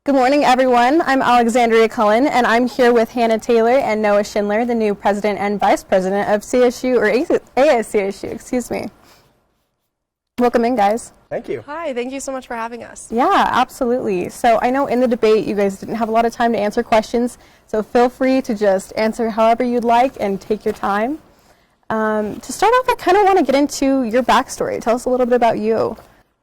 Good morning, everyone. I'm Alexandria Cullen, and I'm here with Taylor and Noah Schindler, the new president and vice president of ASCSU, excuse me. Welcome in, guys. Thank you. Hi, thank you so much for having us. Yeah, absolutely. So I know in the debate you guys didn't have a lot of time to answer questions, so feel free to just answer however you'd like and take your time. To start off, I kind of want to get into your backstory. Tell us a little bit about you.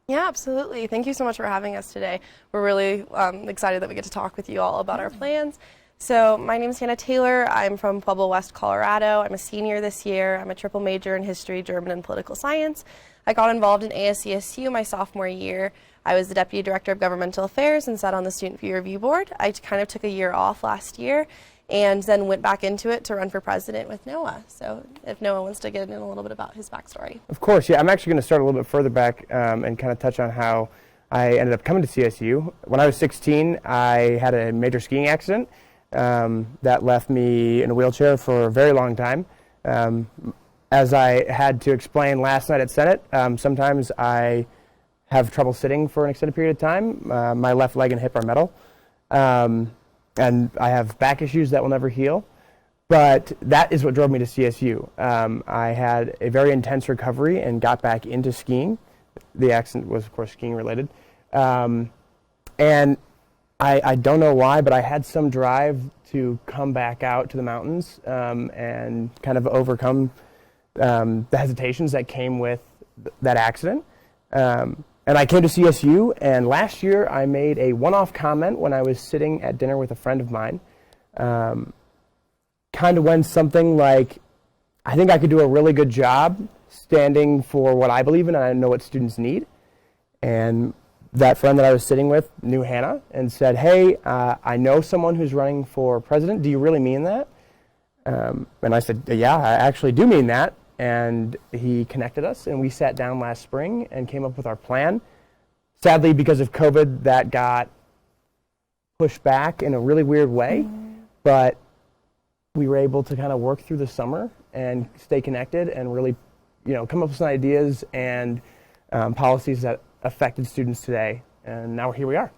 Yeah, absolutely. Thank you so much for having us today. We're really excited that we get to talk with you all about our plans. So my name is Hannah Taylor. I'm from Pueblo West, Colorado. I'm a senior this year. I'm a triple major in history, German, and political science. I got involved in ASCSU my sophomore year. I was the Deputy Director of Governmental Affairs and sat on the Student Peer Review Board. I kind of took a year off last year and then went back into it to run for president with Noah. So if Noah wants to get in a little bit about his backstory. Of course, yeah. I'm actually going to start a little bit further back and kind of touch on how I ended up coming to CSU. When I was 16, I had a major skiing accident that left me in a wheelchair for a very long time. As I had to explain last night at Senate, sometimes I have trouble sitting for an extended period of time. My left leg and hip are metal. And I have back issues that will never heal. But that is what drove me to CSU. I had a very intense recovery and got back into skiing. The accident was, of course, skiing related. And I don't know why, but I had some drive to come back out to the mountains and kind of overcome the hesitations that came with that accident. And I came to CSU, and last year I made a one-off comment when I was sitting at dinner with a friend of mine. Kind of went something like, I think I could do a really good job standing for what I believe in and I know what students need. And that friend that I was sitting with knew Hannah and said, hey, I know someone who's running for president. Do you really mean that? And I said, yeah, I actually do mean that. And he connected us, and we sat down last spring and came up with our plan. Sadly, because of COVID, that got pushed back in a really weird way, but we were able to kind of work through the summer and stay connected and really, come up with some ideas and policies that affected students today. And now here we are.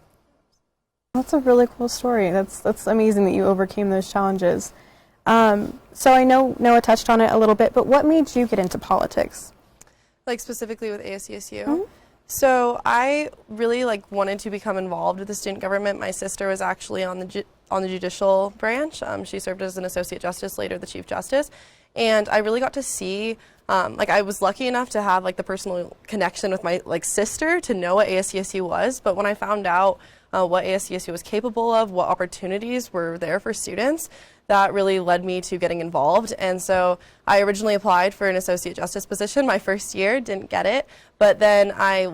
That's a really cool story. That's amazing that you overcame those challenges. So I know Noah touched on it a little bit, but what made you get into politics? Like specifically with ASCSU? Mm-hmm. So I really wanted to become involved with the student government. My sister was actually on the judicial branch. She served as an associate justice, later the chief justice. And I really got to see, I was lucky enough to have the personal connection with my sister to know what ASCSU was. But when I found out what ASCSU was capable of, what opportunities were there for students, that really led me to getting involved. And so I originally applied for an associate justice position my first year, didn't get it, but then I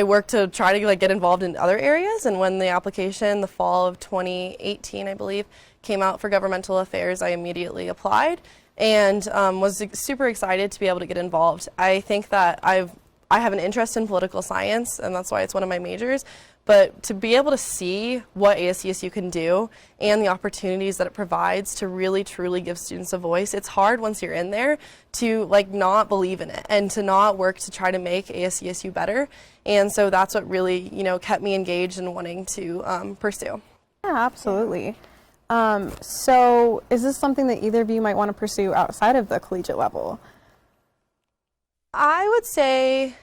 worked to try to get involved in other areas. And when the application, the fall of 2018, I believe, came out for governmental affairs, I immediately applied and was super excited to be able to get involved. I think that I have an interest in political science, and that's why it's one of my majors. But to be able to see what ASCSU can do and the opportunities that it provides to really truly give students a voice, it's hard once you're in there to not believe in it and to not work to try to make ASCSU better. And so that's what really kept me engaged and wanting to pursue. Yeah, absolutely. So is this something that either of you might want to pursue outside of the collegiate level? I would say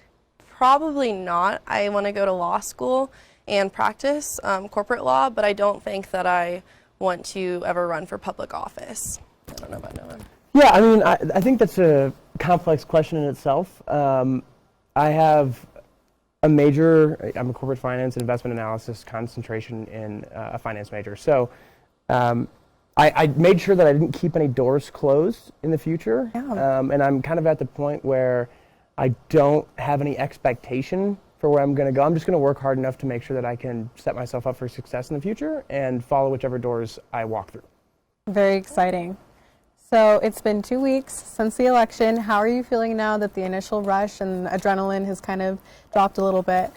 probably not. I want to go to law school and practice corporate law, but I don't think that I want to ever run for public office. I don't know about Noah. Yeah, I mean, I think that's a complex question in itself. I have a major, I'm a corporate finance and investment analysis concentration in a finance major. So I made sure that I didn't keep any doors closed in the future. Yeah. And I'm kind of at the point where I don't have any expectation for where I'm going to go. I'm just going to work hard enough to make sure that I can set myself up for success in the future and follow whichever doors I walk through. Very exciting. So it's been 2 weeks since the election. How are you feeling now that the initial rush and adrenaline has kind of dropped a little bit?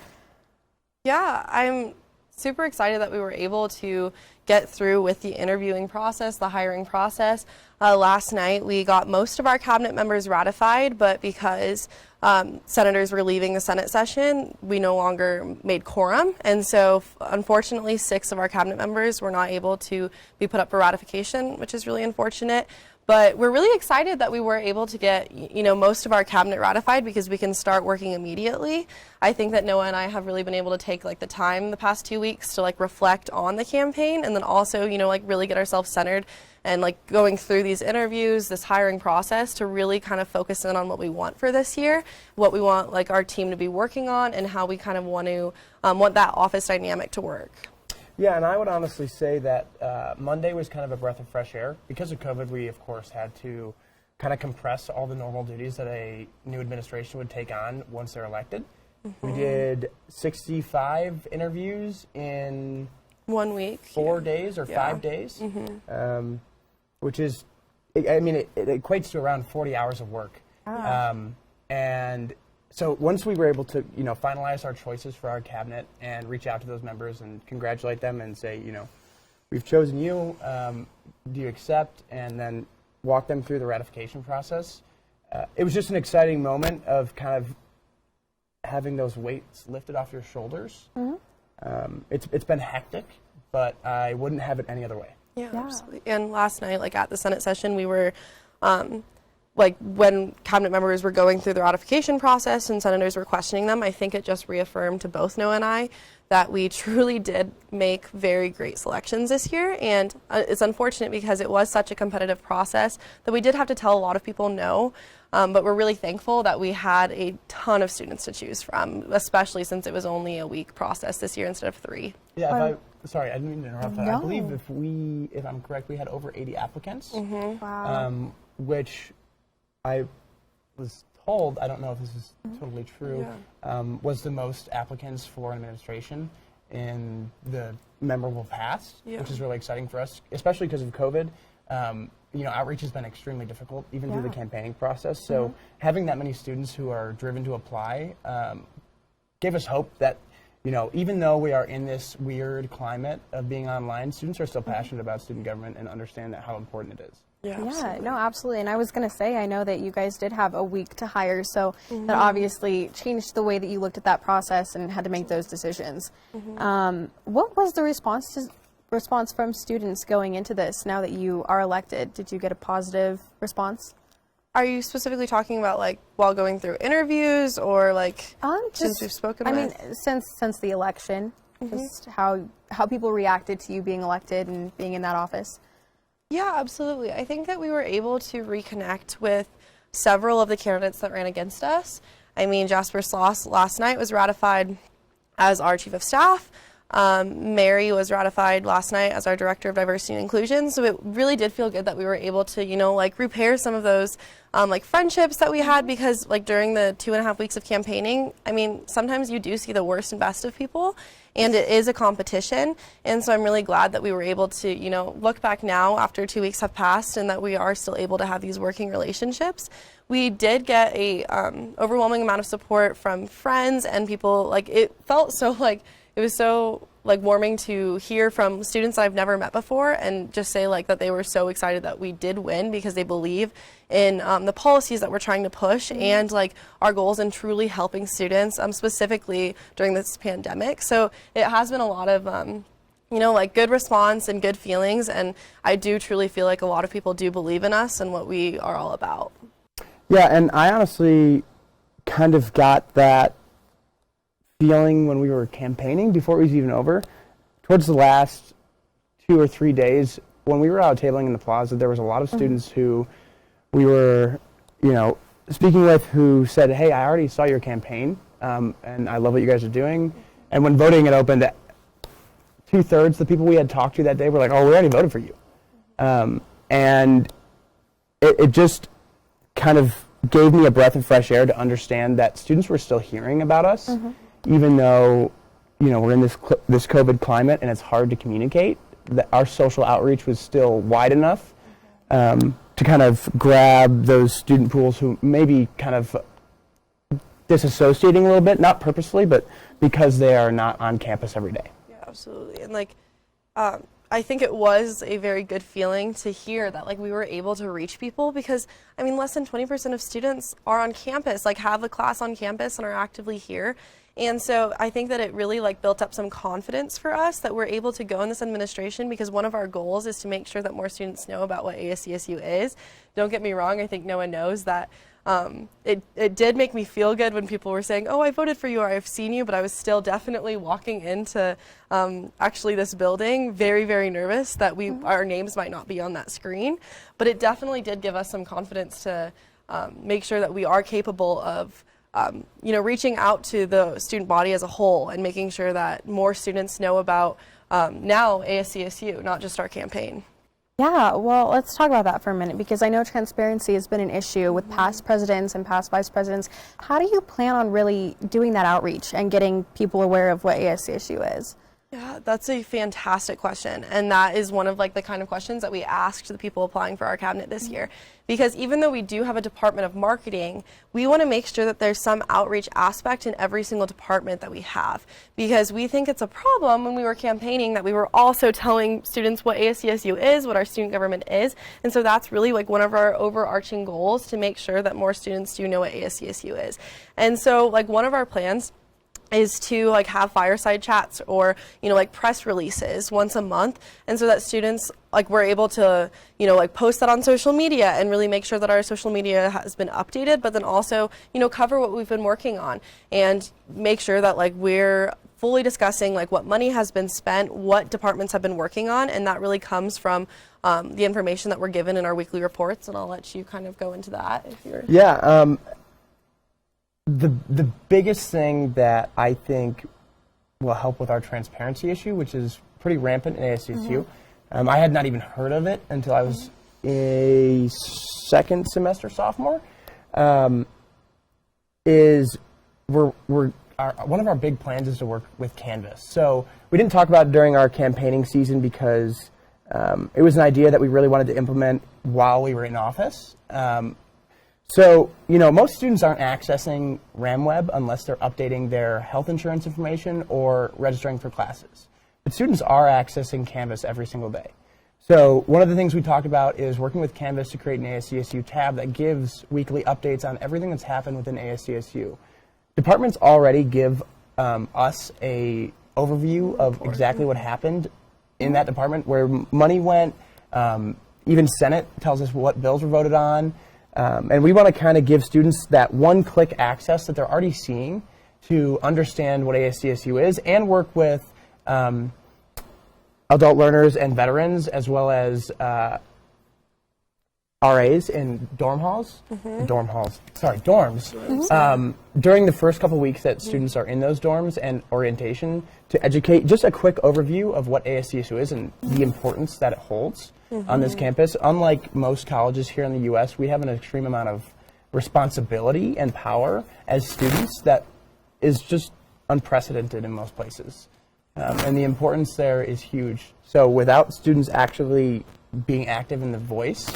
Yeah, I'm super excited that we were able to get through with the interviewing process, the hiring process. Last night we got most of our cabinet members ratified, but because senators were leaving the Senate session, we no longer made quorum. And so unfortunately 6 of our cabinet members were not able to be put up for ratification, which is really unfortunate. But we're really excited that we were able to get, most of our cabinet ratified because we can start working immediately. I think that Noah and I have really been able to take the time the past 2 weeks to reflect on the campaign, and then also, really get ourselves centered and going through these interviews, this hiring process, to really kind of focus in on what we want for this year, what we want our team to be working on, and how we kind of want that office dynamic to work. Yeah, and I would honestly say that Monday was kind of a breath of fresh air. Because of COVID, we, of course, had to kind of compress all the normal duties that a new administration would take on once they're elected. We did 65 interviews in 1 week. 4 days or 5 days, which is, it equates to around 40 hours of work. And so once we were able to, finalize our choices for our cabinet and reach out to those members and congratulate them and say, we've chosen you, do you accept? And then walk them through the ratification process. It was just an exciting moment of kind of having those weights lifted off your shoulders. It's been hectic, but I wouldn't have it any other way. Yeah, absolutely. And last night, at the Senate session, we were when cabinet members were going through the ratification process and senators were questioning them, I think it just reaffirmed to both Noah and I that we truly did make very great selections this year. And it's unfortunate because it was such a competitive process that we did have to tell a lot of people no. But we're really thankful that we had a ton of students to choose from, especially since it was only a week process this year instead of 3. Yeah, sorry, I didn't mean to interrupt that. No. I believe if I'm correct, we had over 80 applicants. Wow. Which I was told, I don't know if this is totally true, was the most applicants for an administration in the memorable past, which is really exciting for us, especially because of COVID. Outreach has been extremely difficult, even through the campaigning process. So having that many students who are driven to apply gave us hope that, even though we are in this weird climate of being online, students are still passionate about student government and understand how important it is. Yeah, no, absolutely. And I was going to say, I know that you guys did have a week to hire, so that obviously changed the way that you looked at that process and had to make those decisions. What was the response from students going into this now that you are elected? Did you get a positive response? Are you specifically talking about while going through interviews or since we've spoken with? Since the election, just how people reacted to you being elected and being in that office. Yeah, absolutely. I think that we were able to reconnect with several of the candidates that ran against us. Jasper Sloss last night was ratified as our chief of staff. Mary was ratified last night as our director of diversity and inclusion. So it really did feel good that we were able to, repair some of those, friendships that we had, because during the 2.5 weeks of campaigning, sometimes you do see the worst and best of people, and it is a competition. And so I'm really glad that we were able to, look back now after 2 weeks have passed and that we are still able to have these working relationships. We did get a overwhelming amount of support from friends and people. It felt so it was so warming to hear from students I've never met before and just say that they were so excited that we did win because they believe in the policies that we're trying to push and our goals in truly helping students, specifically during this pandemic. So it has been a lot of good response and good feelings, and I do truly feel like a lot of people do believe in us and what we are all about. Yeah, and I honestly kind of got that feeling when we were campaigning before it was even over. Towards the last 2 or 3 days, when we were out tabling in the plaza, there was a lot of students who we were, speaking with, who said, "Hey, I already saw your campaign, and I love what you guys are doing." And when voting had opened, 2/3 the people we had talked to that day were like, "Oh, we already voted for you." And it just kind of gave me a breath of fresh air to understand that students were still hearing about us, even though, we're in this COVID climate and it's hard to communicate. That our social outreach was still wide enough to kind of grab those student pools who maybe kind of disassociating a little bit, not purposely, but because they are not on campus every day. Yeah, Absolutely. And like, I think it was a very good feeling to hear that like we were able to reach people, because I mean less than 20% of students are on campus, like have a class on campus and are actively here. And so I think that it really like built up some confidence for us that we're able to go in this administration, because one of our goals is to make sure that more students know about what ASCSU is. Don't get me wrong, I think Noah knows that it did make me feel good when people were saying, oh, I voted for you or I've seen you, but I was still definitely walking into actually this building very, very nervous that our names might not be on that screen. But it definitely did give us some confidence to make sure that we are capable of reaching out to the student body as a whole and making sure that more students know about now ASCSU, not just our campaign. Yeah, well, let's talk about that for a minute, because I know transparency has been an issue with past presidents and past vice presidents. How do you plan on really doing that outreach and getting people aware of what ASCSU is? Yeah, that's a fantastic question, and that is one of like the kind of questions that we asked the people applying for our cabinet this year. Because even though we do have a department of marketing, we want to make sure that there's some outreach aspect in every single department that we have, because we think it's a problem when we were campaigning that we were also telling students what ASCSU is, what our student government is, and so that's really like one of our overarching goals, to make sure that more students do know what ASCSU is. And so like one of our plans is to like have fireside chats or like press releases once a month, and so that students like we're able to like post that on social media and really make sure that our social media has been updated, but then also cover what we've been working on and make sure that like we're fully discussing like what money has been spent, what departments have been working on, and that really comes from the information that we're given in our weekly reports. And I'll let you kind of go into that if you're The biggest thing that I think will help with our transparency issue, which is pretty rampant in ASCSU, I had not even heard of it until I was a second semester sophomore, is one of our big plans is to work with Canvas. So we didn't talk about it during our campaigning season because it was an idea that we really wanted to implement while we were in office. So, most students aren't accessing RamWeb unless they're updating their health insurance information or registering for classes. But students are accessing Canvas every single day. So one of the things we talked about is working with Canvas to create an ASCSU tab that gives weekly updates on everything that's happened within ASCSU. Departments already give us a overview of exactly what happened in that department, where money went. Even Senate tells us what bills were voted on. And we want to kind of give students that one-click access that they're already seeing to understand what ASCSU is, and work with adult learners and veterans, as well as RAs in dorms. During the first couple weeks that students are in those dorms and orientation, to educate, just a quick overview of what ASCSU is and the importance that it holds on this campus. Unlike most colleges here in the U.S., we have an extreme amount of responsibility and power as students that is just unprecedented in most places. And the importance there is huge. So without students actually being active in the voice,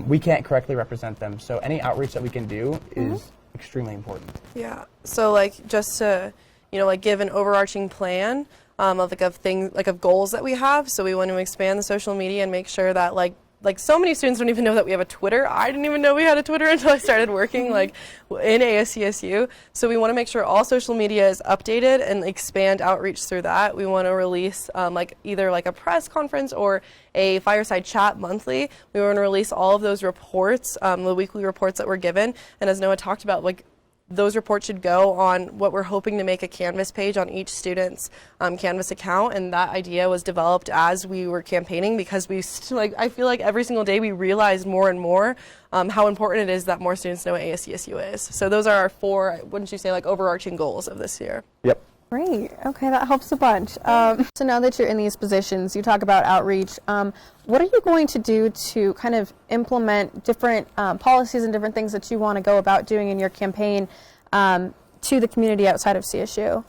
we can't correctly represent them. So any outreach that we can do is extremely important. Yeah. So like just to give an overarching plan of goals that we have. So we want to expand the social media and make sure that like so many students don't even know that we have a Twitter. I didn't even know we had a Twitter until I started working in ASCSU. So we want to make sure all social media is updated and expand outreach through that. We want to release either a press conference or a fireside chat monthly. We want to release all of those reports, the weekly reports that we're given. And as Noah talked about, those reports should go on what we're hoping to make a Canvas page on each student's Canvas account, and that idea was developed as we were campaigning, because I feel like every single day we realized more and more how important it is that more students know what ASCSU is. So those are our 4, wouldn't you say, overarching goals of this year. Yep. Great. Okay, that helps a bunch. So now that you're in these positions, you talk about outreach. What are you going to do to kind of implement different policies and different things that you want to go about doing in your campaign to the community outside of CSU?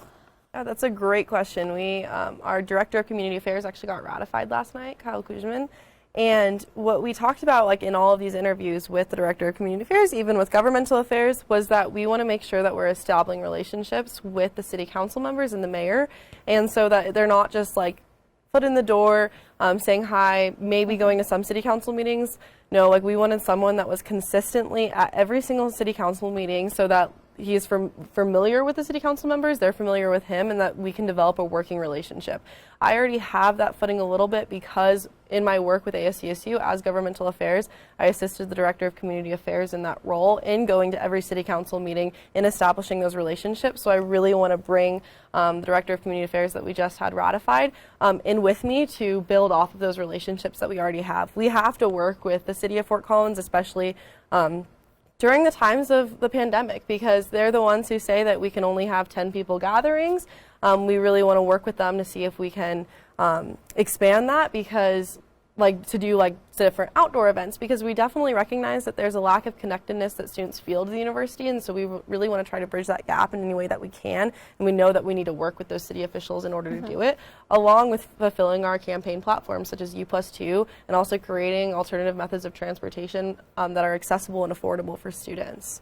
Yeah, that's a great question. Our Director of Community Affairs actually got ratified last night, Kyle Kuzman, And what we talked about, like in all of these interviews with the Director of Community Affairs, even with governmental affairs, was that we want to make sure that we're establishing relationships with the city council members and the mayor, and so that they're not just like foot in the door, saying hi, maybe going to some city council meetings. No, like we wanted someone that was consistently at every single city council meeting, so that he is familiar with the city council members, they're familiar with him, and that we can develop a working relationship. I already have that footing a little bit because in my work with ASCSU as governmental affairs, I assisted the Director of Community Affairs in that role in going to every city council meeting and establishing those relationships. So I really want to bring the Director of Community Affairs that we just had ratified in with me to build off of those relationships that we already have. We have to work with the city of Fort Collins, especially during the times of the pandemic, because they're the ones who say that we can only have 10 people gatherings. We really want to work with them to see if we can expand that, because to do different outdoor events, because we definitely recognize that there's a lack of connectedness that students feel to the university, and so we really want to try to bridge that gap in any way that we can, and we know that we need to work with those city officials in order to do it, along with fulfilling our campaign platforms such as U+2, and also creating alternative methods of transportation that are accessible and affordable for students.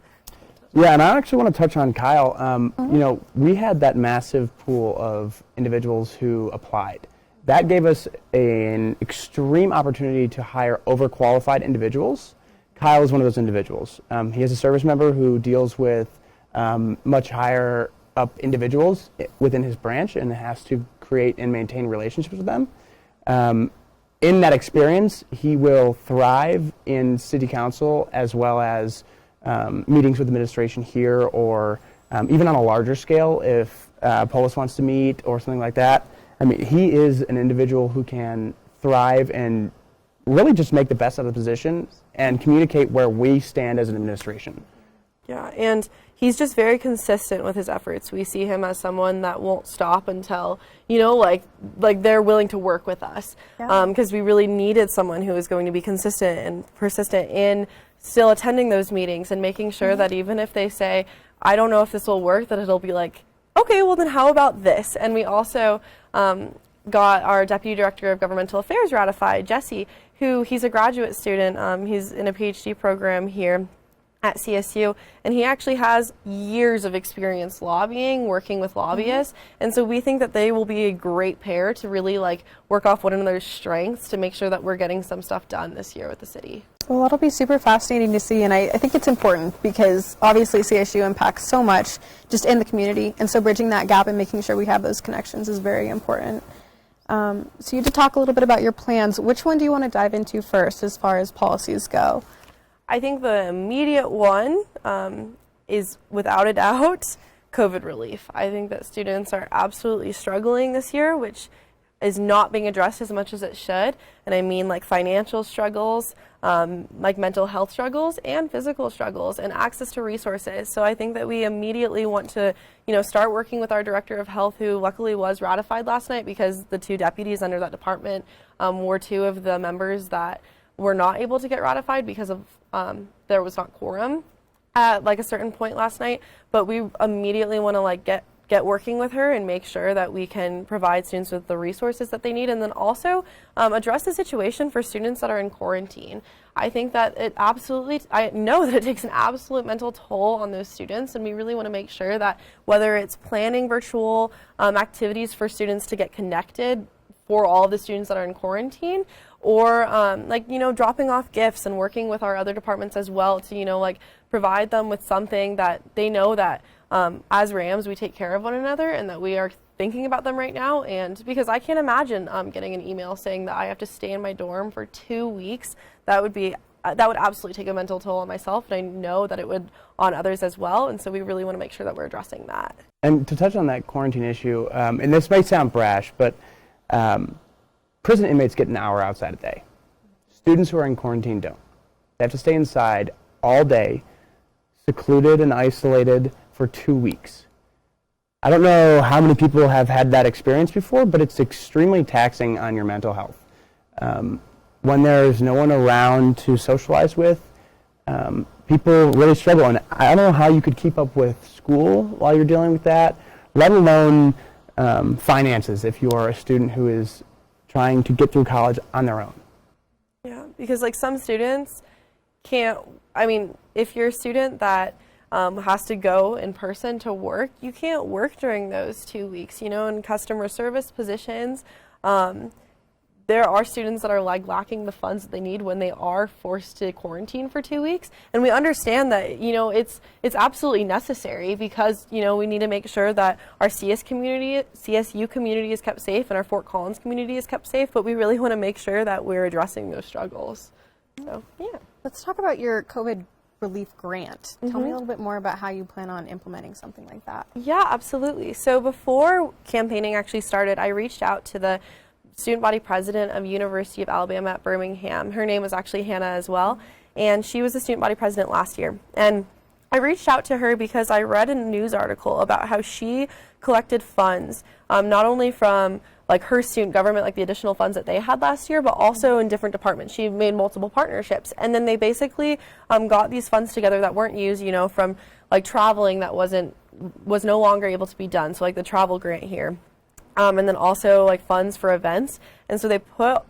Yeah, and I actually want to touch on Kyle. You know, we had that massive pool of individuals who applied. That gave us an extreme opportunity to hire overqualified individuals. Kyle is one of those individuals. He is a service member who deals with much higher up individuals within his branch and has to create and maintain relationships with them. In that experience, he will thrive in city council as well as meetings with administration here, or even on a larger scale if Polis wants to meet or something like that. I mean, he is an individual who can thrive and really just make the best out of the position and communicate where we stand as an administration. Yeah, and he's just very consistent with his efforts. We see him as someone that won't stop until, you know, like they're willing to work with us. Because we really needed someone who is going to be consistent and persistent in still attending those meetings and making sure that even if they say, I don't know if this will work, that it'll be like, okay, well then how about this? And we also got our Deputy Director of Governmental Affairs ratified, Jesse, who he's a graduate student. He's in a PhD program here at CSU, and he actually has years of experience lobbying, working with lobbyists, and so we think that they will be a great pair to really work off one another's strengths to make sure that we're getting some stuff done this year with the city. Well, that'll be super fascinating to see, and I think it's important because obviously CSU impacts so much just in the community, and so bridging that gap and making sure we have those connections is very important. So you did talk a little bit about your plans. Which one do you want to dive into first as far as policies go? I think the immediate one is, without a doubt, COVID relief. I think that students are absolutely struggling this year, which is not being addressed as much as it should. And I mean financial struggles, mental health struggles, and physical struggles, and access to resources. So I think that we immediately want to, start working with our Director of Health, who luckily was ratified last night, because the two deputies under that department were two of the members that were not able to get ratified because of there was not quorum at a certain point last night. But we immediately want to get working with her and make sure that we can provide students with the resources that they need, and then also address the situation for students that are in quarantine. I think that I know that it takes an absolute mental toll on those students, and we really want to make sure that whether it's planning virtual activities for students to get connected for all of the students that are in quarantine, or dropping off gifts and working with our other departments as well to provide them with something that they know that as Rams we take care of one another and that we are thinking about them right now. And because I can't imagine getting an email saying that I have to stay in my dorm for 2 weeks, that would absolutely take a mental toll on myself, and I know that it would on others as well. And so we really want to make sure that we're addressing that. And to touch on that quarantine issue, and this may sound brash, but prison inmates get an hour outside a day. Students who are in quarantine don't. They have to stay inside all day, secluded and isolated for 2 weeks. I don't know how many people have had that experience before, but it's extremely taxing on your mental health. When there's no one around to socialize with, people really struggle. And I don't know how you could keep up with school while you're dealing with that, let alone finances if you are a student who is trying to get through college on their own. because like some students can't, I mean, if you're a student that has to go in person to work, you can't work during those 2 weeks, you know, in customer service positions. There are students that are like lacking the funds that they need when they are forced to quarantine for 2 weeks. And we understand that, you know, it's absolutely necessary because, you know, we need to make sure that our CSU community is kept safe and our Fort Collins community is kept safe, but we really want to make sure that we're addressing those struggles. So, yeah. Let's talk about your COVID relief grant. Tell me a little bit more about how you plan on implementing something like that. Yeah, absolutely. So before campaigning actually started, I reached out to the student body president of University of Alabama at Birmingham. Her name was actually Hannah as well, and she was the student body president last year. And I reached out to her because I read a news article about how she collected funds, not only from like her student government, like the additional funds that they had last year, but also in different departments. She made multiple partnerships, and then they basically got these funds together that weren't used, you know, from like traveling that was no longer able to be done. So like the travel grant here. And then also like funds for events, and so they put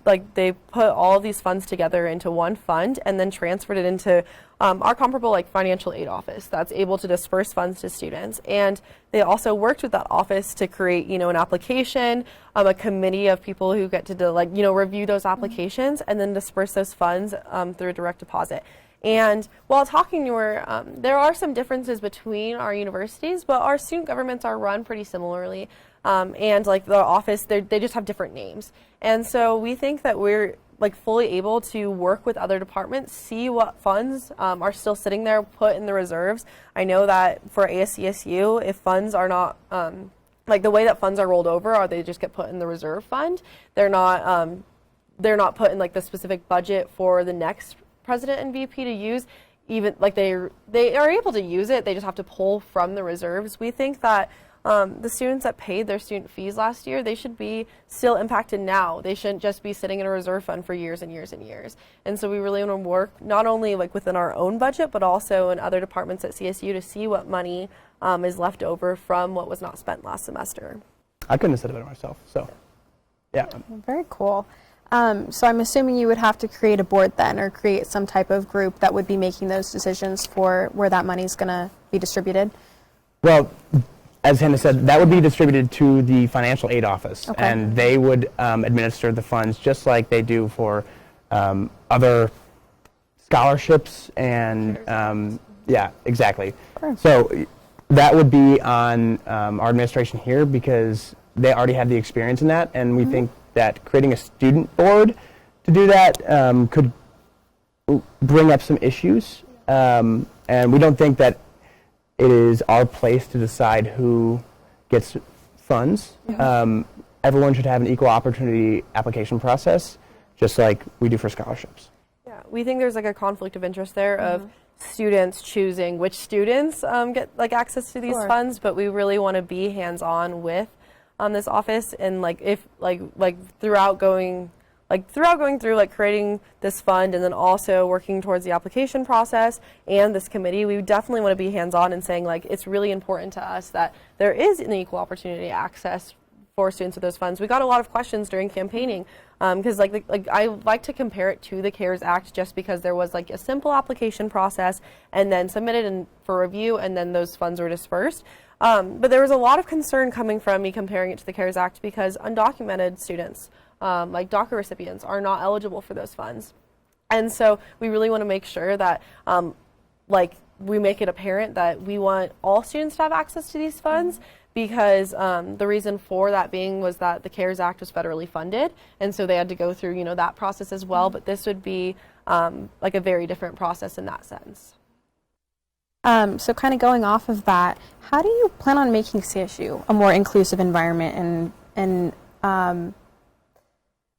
all of these funds together into one fund and then transferred it into our comparable like financial aid office that's able to disperse funds to students. And they also worked with that office to create, you know, an application, a committee of people who get to like, you know, review those applications and then disperse those funds through a direct deposit. And while talking to her, there are some differences between our universities, but our student governments are run pretty similarly. And like the office, they just have different names. And so we think that we're like fully able to work with other departments, see what funds are still sitting there, put in the reserves. I know that for ASCSU, if funds are not, like the way that funds are rolled over, or they just get put in the reserve fund, they're not put in like the specific budget for the next president and VP to use. Even like they are able to use it, they just have to pull from the reserves. We think that the students that paid their student fees last year, they should be still impacted now. They shouldn't just be sitting in a reserve fund for years and years and years. And so we really want to work not only like within our own budget, but also in other departments at CSU to see what money is left over from what was not spent last semester. I couldn't have said it better myself. So, yeah. Very cool. So I'm assuming you would have to create a board then, or create some type of group that would be making those decisions for where that money is going to be distributed. Well, as Hannah said, that would be distributed to the financial aid office, and they would administer the funds just like they do for other scholarships and yeah, exactly. Sure. So that would be on our administration here because they already have the experience in that, and we think that creating a student board to do that could bring up some issues, and we don't think that it is our place to decide who gets funds. Everyone should have an equal opportunity application process, just like we do for scholarships. Yeah, we think there's like a conflict of interest there of students choosing which students get like access to these funds, but we really want to be hands-on with this office, and like if throughout going through like creating this fund and then also working towards the application process and this committee, we definitely want to be hands-on and saying like it's really important to us that there is an equal opportunity access for students with those funds. We got a lot of questions during campaigning because like I like to compare it to the CARES Act just because there was like a simple application process and then submitted for review and then those funds were dispersed. But there was a lot of concern coming from me comparing it to the CARES Act because undocumented students, like DACA recipients, are not eligible for those funds. And so we really want to make sure that like we make it apparent that we want all students to have access to these funds because the reason for that being was that the CARES Act was federally funded, and so they had to go through, you know, that process as well, but this would be like a very different process in that sense. So kind of going off of that, how do you plan on making CSU a more inclusive environment and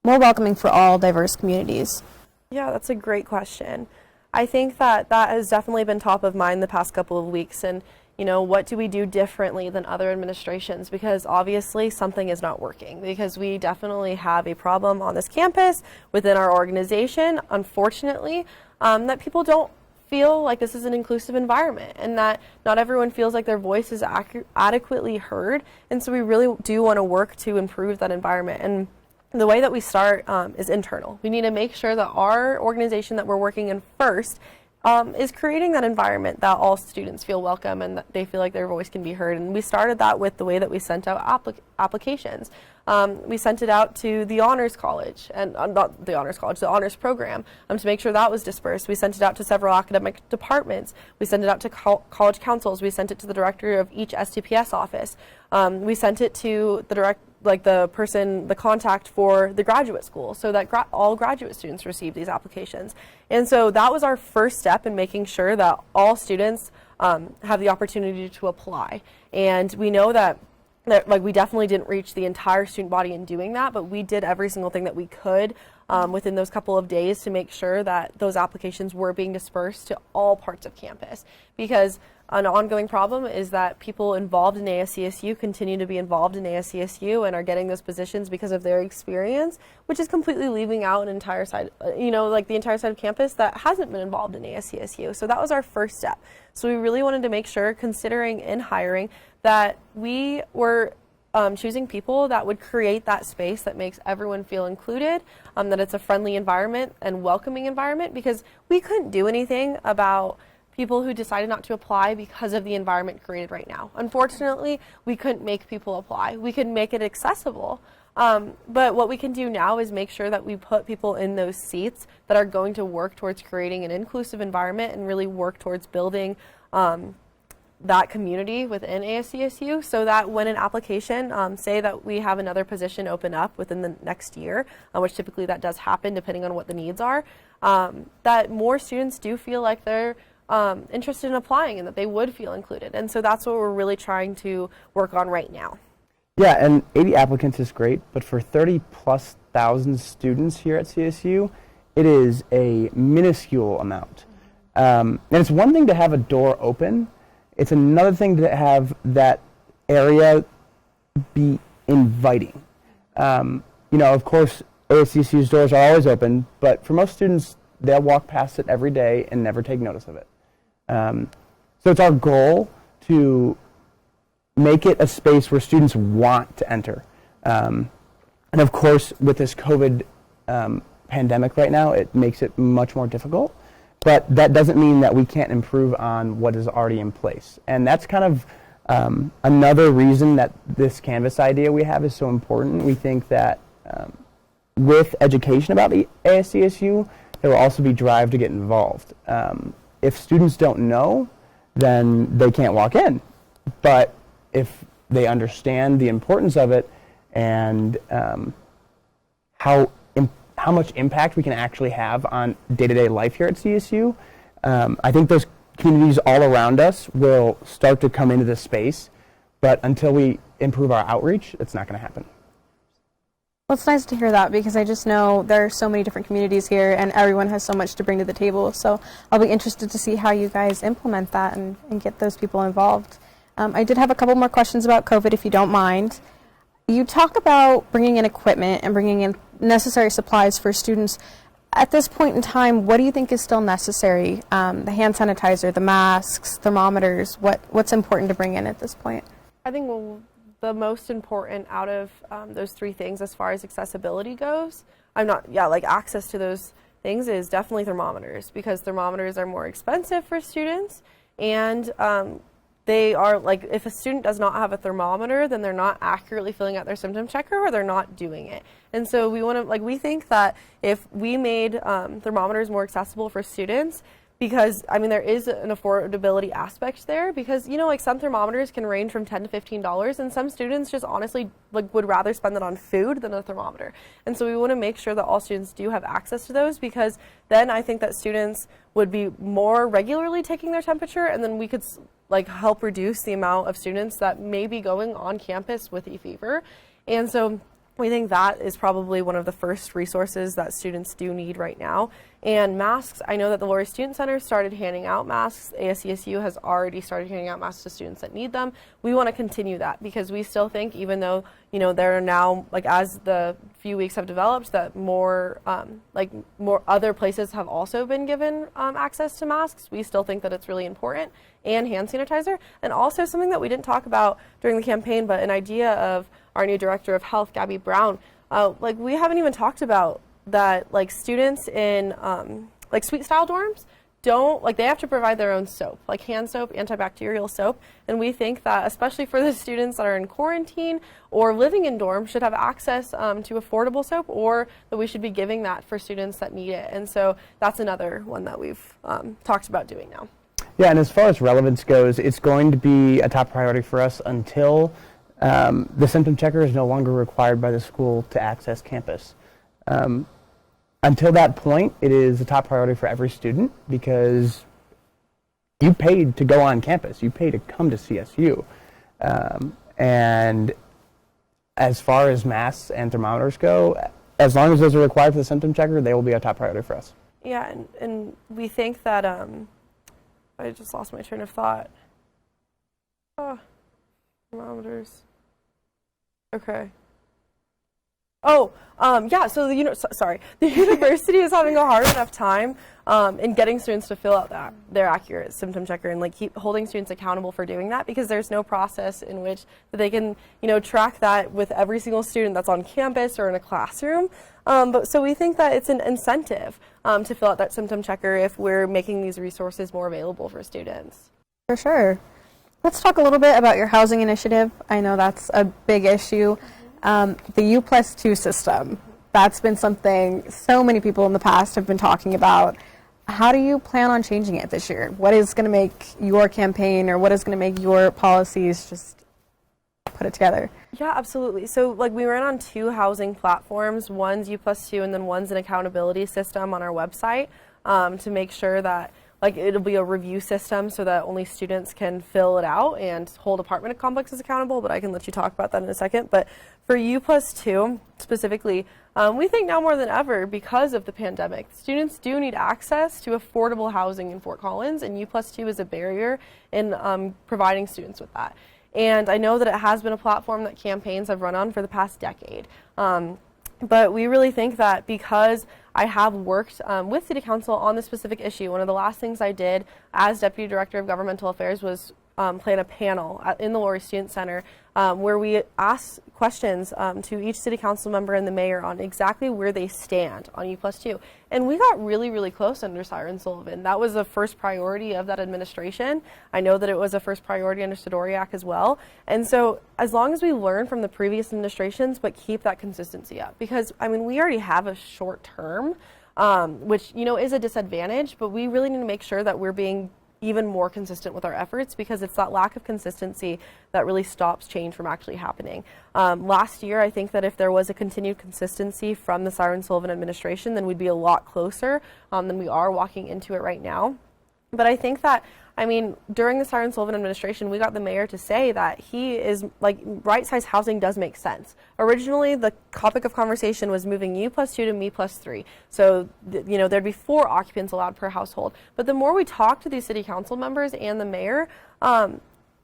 more welcoming for all diverse communities? Yeah, that's a great question. I think that has definitely been top of mind the past couple of weeks, and you know, what do we do differently than other administrations? Because obviously something is not working, because we definitely have a problem on this campus within our organization, unfortunately, that people don't feel like this is an inclusive environment and that not everyone feels like their voice is adequately heard. And so we really do want to work to improve that environment. And the way that we start is internal. We need to make sure that our organization that we're working in first is creating that environment that all students feel welcome and that they feel like their voice can be heard. And we started that with the way that we sent out applications. We sent it out to the Honors College, and not the Honors College, the Honors Program, to make sure that was dispersed. We sent it out to several academic departments. We sent it out to college councils. We sent it to the director of each STPS office. We sent it to the contact for the graduate school, so that all graduate students receive these applications. And so that was our first step in making sure that all students have the opportunity to apply. And we know that we definitely didn't reach the entire student body in doing that, but we did every single thing that we could within those couple of days to make sure that those applications were being dispersed to all parts of campus. Because an ongoing problem is that people involved in ASCSU continue to be involved in ASCSU and are getting those positions because of their experience, which is completely leaving out an entire side, the entire side of campus that hasn't been involved in ASCSU. So that was our first step. So we really wanted to make sure, considering in hiring, that we were choosing people that would create that space that makes everyone feel included, that it's a friendly environment and welcoming environment, because we couldn't do anything about people who decided not to apply because of the environment created right now. Unfortunately, we couldn't make people apply. We could make it accessible. But what we can do now is make sure that we put people in those seats that are going to work towards creating an inclusive environment and really work towards building that community within ASCSU, so that when an application, say that we have another position open up within the next year, which typically that does happen depending on what the needs are, that more students do feel like they're interested in applying and that they would feel included. And so that's what we're really trying to work on right now. Yeah, and 80 applicants is great, but for 30+ thousand students here at CSU, it is a minuscule amount. And it's one thing to have a door open. It's another thing to have that area be inviting. Of course, ASCSU's doors are always open, but for most students, they'll walk past it every day and never take notice of it. So it's our goal to make it a space where students want to enter. And of course, with this COVID pandemic right now, it makes it much more difficult. But that doesn't mean that we can't improve on what is already in place. And that's kind of another reason that this Canvas idea we have is so important. We think that with education about the ASCSU, there will also be drive to get involved. If students don't know, then they can't walk in. But if they understand the importance of it and how much impact we can actually have on day-to-day life here at CSU, I think those communities all around us will start to come into this space. But until we improve our outreach, it's not going to happen. Well, it's nice to hear that, because I just know there are so many different communities here and everyone has so much to bring to the table. So I'll be interested to see how you guys implement that and get those people involved. I did have a couple more questions about COVID, if you don't mind. You talk about bringing in equipment and bringing in necessary supplies for students. At this point in time, what do you think is still necessary? The hand sanitizer, the masks, thermometers, what's important to bring in at this point? I think the most important out of those three things as far as accessibility goes, access to those things is definitely thermometers, because thermometers are more expensive for students, and they are, if a student does not have a thermometer, then they're not accurately filling out their symptom checker, or they're not doing it. And so we think that if we made thermometers more accessible for students, because there is an affordability aspect there, because some thermometers can range from $10 to $15, and some students just honestly would rather spend it on food than a thermometer. And so we want to make sure that all students do have access to those, because then I think that students would be more regularly taking their temperature, and then we could help reduce the amount of students that may be going on campus with a fever. And so we think that is probably one of the first resources that students do need right now. And masks, I know that the Laurie Student Center started handing out masks. ASCSU has already started handing out masks to students that need them. We want to continue that, because we still think, even though there are now, as the few weeks have developed, that more other places have also been given access to masks, we still think that it's really important, and hand sanitizer. And also something that we didn't talk about during the campaign, but an idea of our new Director of Health, Gabby Brown, like we haven't even talked about that, like students in like suite style dorms don't, like they have to provide their own soap, like hand soap, antibacterial soap, and we think that especially for the students that are in quarantine or living in dorms should have access to affordable soap, or that we should be giving that for students that need it. And so that's another one that we've talked about doing now. Yeah, and as far as relevance goes, it's going to be a top priority for us until the symptom checker is no longer required by the school to access campus. Until that point, it is a top priority for every student because you paid to go on campus. You pay to come to CSU. And as far as masks and thermometers go, as long as those are required for the symptom checker, they will be a top priority for us. Yeah, and we think that, I just lost my train of thought. Oh, thermometers. Okay. Oh, yeah, so the university is having a hard enough time in getting students to fill out their accurate symptom checker and like keep holding students accountable for doing that, because there's no process in which they can, track that with every single student that's on campus or in a classroom. But so we think that it's an incentive to fill out that symptom checker if we're making these resources more available for students. For sure. Let's talk a little bit about your housing initiative. I know that's a big issue. The U+2 system, that's been something so many people in the past have been talking about. How do you plan on changing it this year? What is going to make your campaign, or what is going to make your policies just put it together? Yeah, absolutely. So like we ran on 2 housing platforms. One's U+2 and then one's an accountability system on our website to make sure that like it'll be a review system so that only students can fill it out and hold apartment complexes accountable, but I can let you talk about that in a second. But for U+2 specifically, we think now more than ever, because of the pandemic, students do need access to affordable housing in Fort Collins, and U+2 is a barrier in providing students with that. And I know that it has been a platform that campaigns have run on for the past decade. But we really think that because I have worked with City Council on this specific issue, one of the last things I did as Deputy Director of Governmental Affairs was plan a panel in the Laurie Student Center where we asked questions to each City Council member and the mayor on exactly where they stand on U+2. And we got really, really close under Siren Sullivan. That was the first priority of that administration. I know that it was a first priority under Sidoriak as well. And so as long as we learn from the previous administrations but keep that consistency up, because I mean we already have a short term, which is a disadvantage, but we really need to make sure that we're being even more consistent with our efforts, because it's that lack of consistency that really stops change from actually happening. Last year, I think that if there was a continued consistency from the Siren Sullivan administration, then we'd be a lot closer than we are walking into it right now. But I think that, during the Siren Sullivan administration, we got the mayor to say that he is, right-sized housing does make sense. Originally, the topic of conversation was moving U+2 to Me+3. So, there'd be 4 occupants allowed per household. But the more we talk to these city council members and the mayor,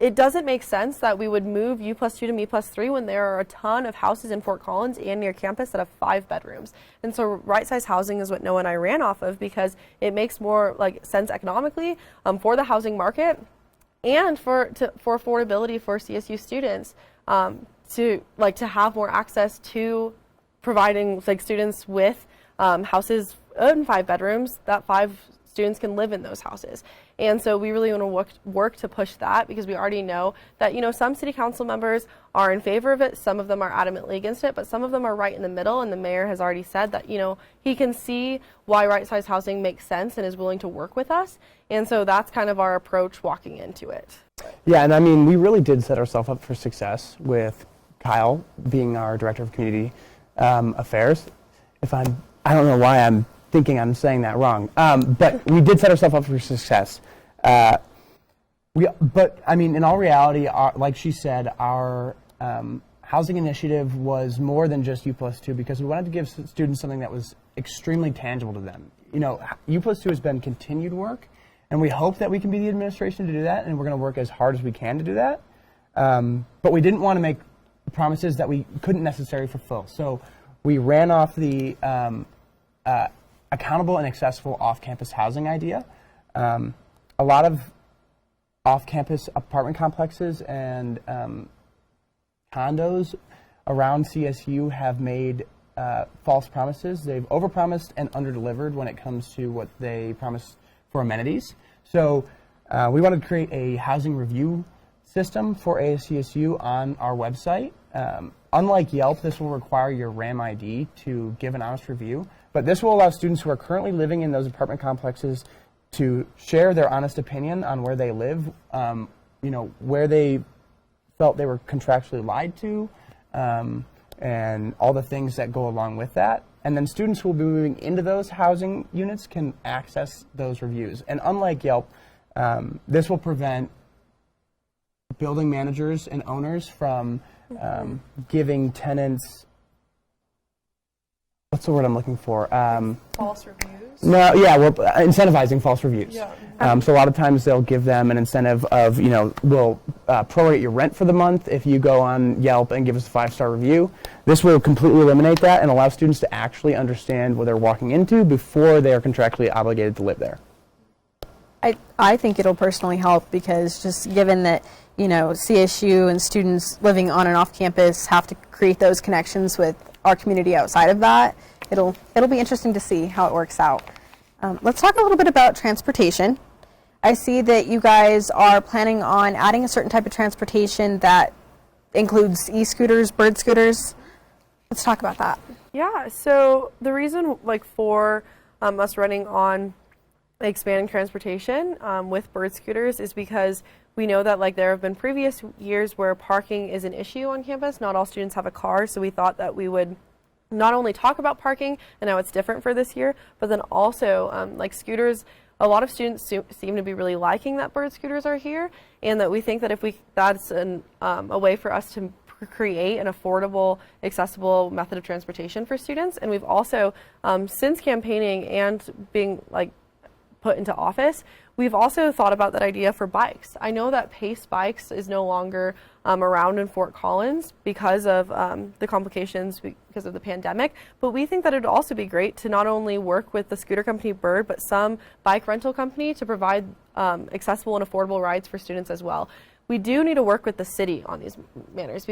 it doesn't make sense that we would move U+2 to Me+3 when there are a ton of houses in Fort Collins and near campus that have 5 bedrooms. And so right-size housing is what Noah and I ran off of, because it makes more sense economically for the housing market and for affordability for CSU students to have more access to providing students with houses in 5 bedrooms that 5 students can live in those houses. And so we really want to work to push that, because we already know that, some city council members are in favor of it, some of them are adamantly against it, but some of them are right in the middle, and the mayor has already said that, he can see why right-sized housing makes sense and is willing to work with us. And so that's kind of our approach walking into it. Yeah, and we really did set ourselves up for success with Kyle being our Director of Community Affairs. I don't know why I'm thinking I'm saying that wrong, but we did set ourselves up for success. But in all reality, like she said, our housing initiative was more than just U+2, because we wanted to give students something that was extremely tangible to them. U+2 has been continued work, and we hope that we can be the administration to do that, and we're going to work as hard as we can to do that. But we didn't want to make promises that we couldn't necessarily fulfill. So we ran off the accountable and accessible off-campus housing idea. A lot of off-campus apartment complexes and condos around CSU have made false promises. They've overpromised and underdelivered when it comes to what they promised for amenities. So we wanted to create a housing review system for ASCSU on our website. Unlike Yelp, this will require your RAM ID to give an honest review, but this will allow students who are currently living in those apartment complexes to share their honest opinion on where they live, where they felt they were contractually lied to, and all the things that go along with that. And then students who will be moving into those housing units can access those reviews. And unlike Yelp, this will prevent building managers and owners from giving tenants, what's the word I'm looking for? False reviews? No, yeah, well, incentivizing false reviews. Yeah. So a lot of times they'll give them an incentive of, we'll prorate your rent for the month if you go on Yelp and give us a 5-star review. This will completely eliminate that and allow students to actually understand what they're walking into before they are contractually obligated to live there. I think it'll personally help because just given that, CSU and students living on and off campus have to create those connections with our community outside of that, it'll be interesting to see how it works out. Let's talk a little bit about transportation. I see that you guys are planning on adding a certain type of transportation that includes e-scooters, bird scooters. Let's talk about that. Yeah, so the reason for us running on expanding transportation with bird scooters is because we know that there have been previous years where parking is an issue on campus. Not all students have a car, so we thought that we would not only talk about parking and how it's different for this year, but then also scooters. A lot of students seem to be really liking that bird scooters are here, and that we think that that's a way for us to create an affordable, accessible method of transportation for students. And we've also, since campaigning and being put into office, we've also thought about that idea for bikes. I know that Pace Bikes is no longer around in Fort Collins because of the complications because of the pandemic, but we think that it would also be great to not only work with the scooter company Bird, but some bike rental company to provide accessible and affordable rides for students as well. We do need to work with the city on these matters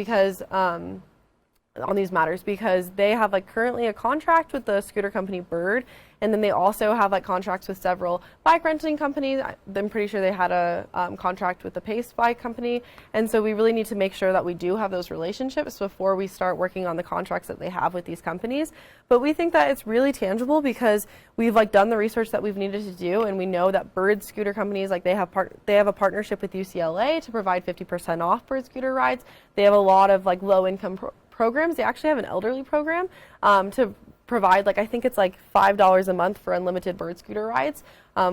because they have currently a contract with the scooter company Bird, and then they also have contracts with several bike renting companies. I'm pretty sure they had a contract with the Pace Bike company, and so we really need to make sure that we do have those relationships before we start working on the contracts that they have with these companies. But we think that it's really tangible because we've done the research that we've needed to do, and we know that Bird scooter companies they have a partnership with UCLA to provide 50% off Bird scooter rides. They have a lot of low income programs. They actually have an elderly program to provide I think it's $5 a month for unlimited bird scooter rides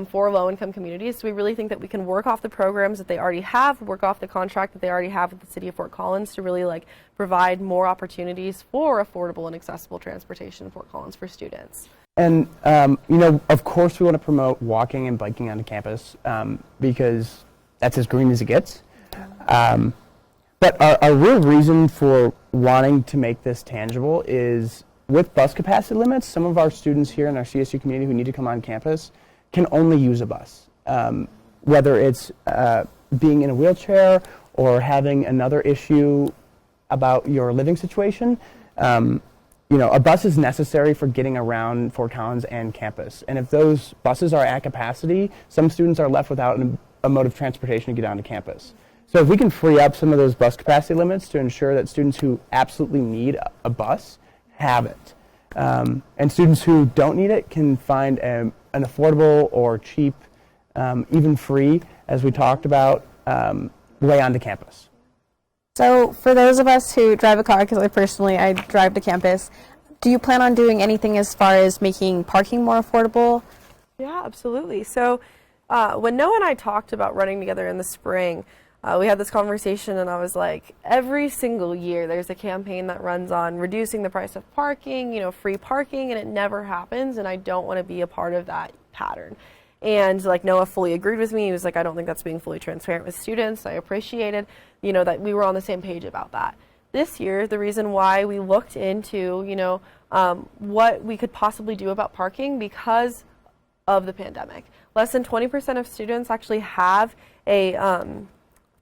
for low-income communities. So we really think that we can work off the programs that they already have, work off the contract that they already have with the city of Fort Collins to really provide more opportunities for affordable and accessible transportation in Fort Collins for students. And of course we want to promote walking and biking onto campus because that's as green as it gets. But our real reason for wanting to make this tangible is with bus capacity limits, some of our students here in our CSU community who need to come on campus can only use a bus. Whether it's being in a wheelchair or having another issue about your living situation, a bus is necessary for getting around Fort Collins and campus. And if those buses are at capacity, some students are left without a mode of transportation to get onto campus. So if we can free up some of those bus capacity limits to ensure that students who absolutely need a bus have it, and students who don't need it can find an affordable or cheap, even free, as we talked about, way onto campus. So for those of us who drive a car, because I drive to campus, do you plan on doing anything as far as making parking more affordable? Yeah, absolutely. So when Noah and I talked about running together in the spring, we had this conversation and I was like, every single year there's a campaign that runs on reducing the price of parking, free parking, and it never happens, and I don't want to be a part of that pattern. And Noah fully agreed with me. He was like, I don't think that's being fully transparent with students. I appreciated, that we were on the same page about that. This year, the reason why we looked into, what we could possibly do about parking because of the pandemic. Less than 20% of students actually have a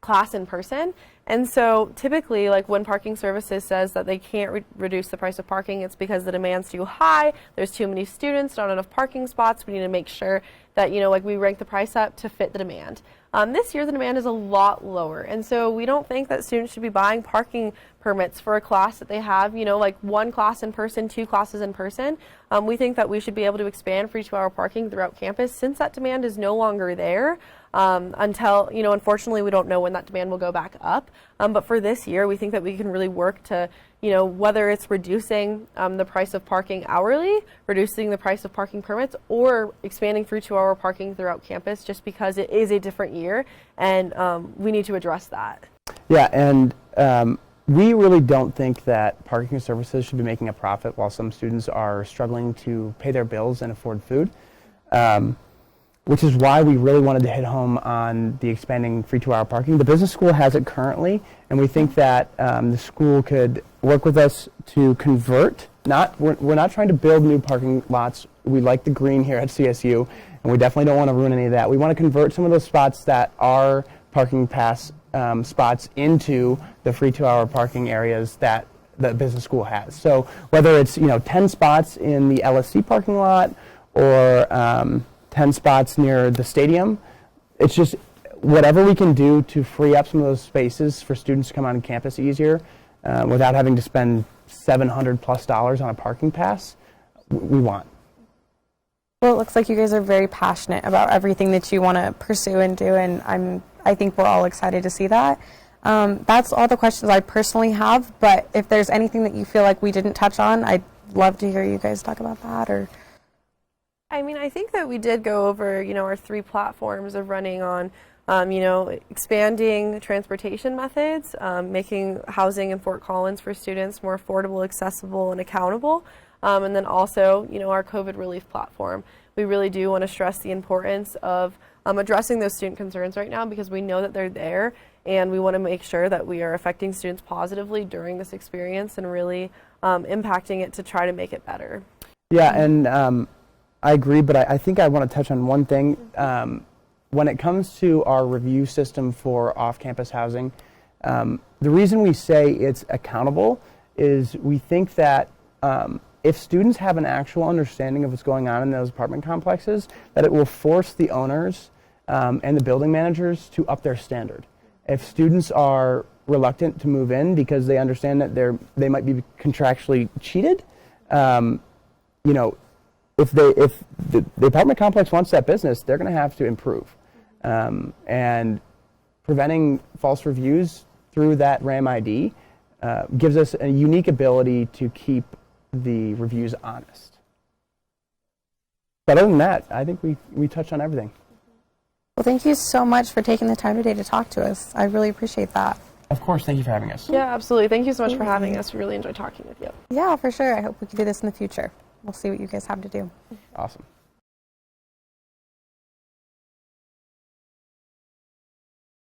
class in person. And so typically, like when parking services says that they can't reduce the price of parking, it's because the demand's too high, there's too many students, not enough parking spots. We need to make sure that, like we rank the price up to fit the demand. This year the demand is a lot lower, and so we don't think that students should be buying parking permits for a class that they have, like one class in person, 2 classes in person. We think that we should be able to expand free 2-hour parking throughout campus since that demand is no longer there. Until, unfortunately, we don't know when that demand will go back up. But for this year, we think that we can really work to, whether it's reducing the price of parking hourly, reducing the price of parking permits, or expanding free 2-hour parking throughout campus, just because it is a different year, and we need to address that. Yeah, and we really don't think that parking services should be making a profit while some students are struggling to pay their bills and afford food. Which is why we really wanted to hit home on the expanding free 2-hour parking. The business school has it currently, and we think that the school could work with us to convert. We're not trying to build new parking lots. We like the green here at CSU, and we definitely don't want to ruin any of that. We want to convert some of those spots that are parking pass spots into the free 2-hour parking areas that the business school has. So whether it's 10 spots in the LSC parking lot or 10 spots near the stadium. It's just whatever we can do to free up some of those spaces for students to come on campus easier without having to spend $700+ on a parking pass, we want. Well, it looks like you guys are very passionate about everything that you want to pursue and do, and I think we're all excited to see that. That's all the questions I personally have, but if there's anything that you feel like we didn't touch on, I'd love to hear you guys talk about that. Or I think that we did go over, our 3 platforms of running on, expanding transportation methods, making housing in Fort Collins for students more affordable, accessible, and accountable, and then also, our COVID relief platform. We really do want to stress the importance of addressing those student concerns right now, because we know that they're there, and we want to make sure that we are affecting students positively during this experience and really impacting it to try to make it better. Yeah, and I agree, but I think I want to touch on one thing. When it comes to our review system for off-campus housing, the reason we say it's accountable is we think that if students have an actual understanding of what's going on in those apartment complexes, that it will force the owners and the building managers to up their standard. If students are reluctant to move in because they understand that they might be contractually cheated, if the apartment complex wants that business, they're going to have to improve. And preventing false reviews through that RAM ID gives us a unique ability to keep the reviews honest. But other than that, I think we touched on everything. Well, thank you so much for taking the time today to talk to us. I really appreciate that. Of course, thank you for having us. Yeah, absolutely. Thank you so much for having us. We really enjoyed talking with you. Yeah, for sure. I hope we can do this in the future. We'll see what you guys have to do. Awesome.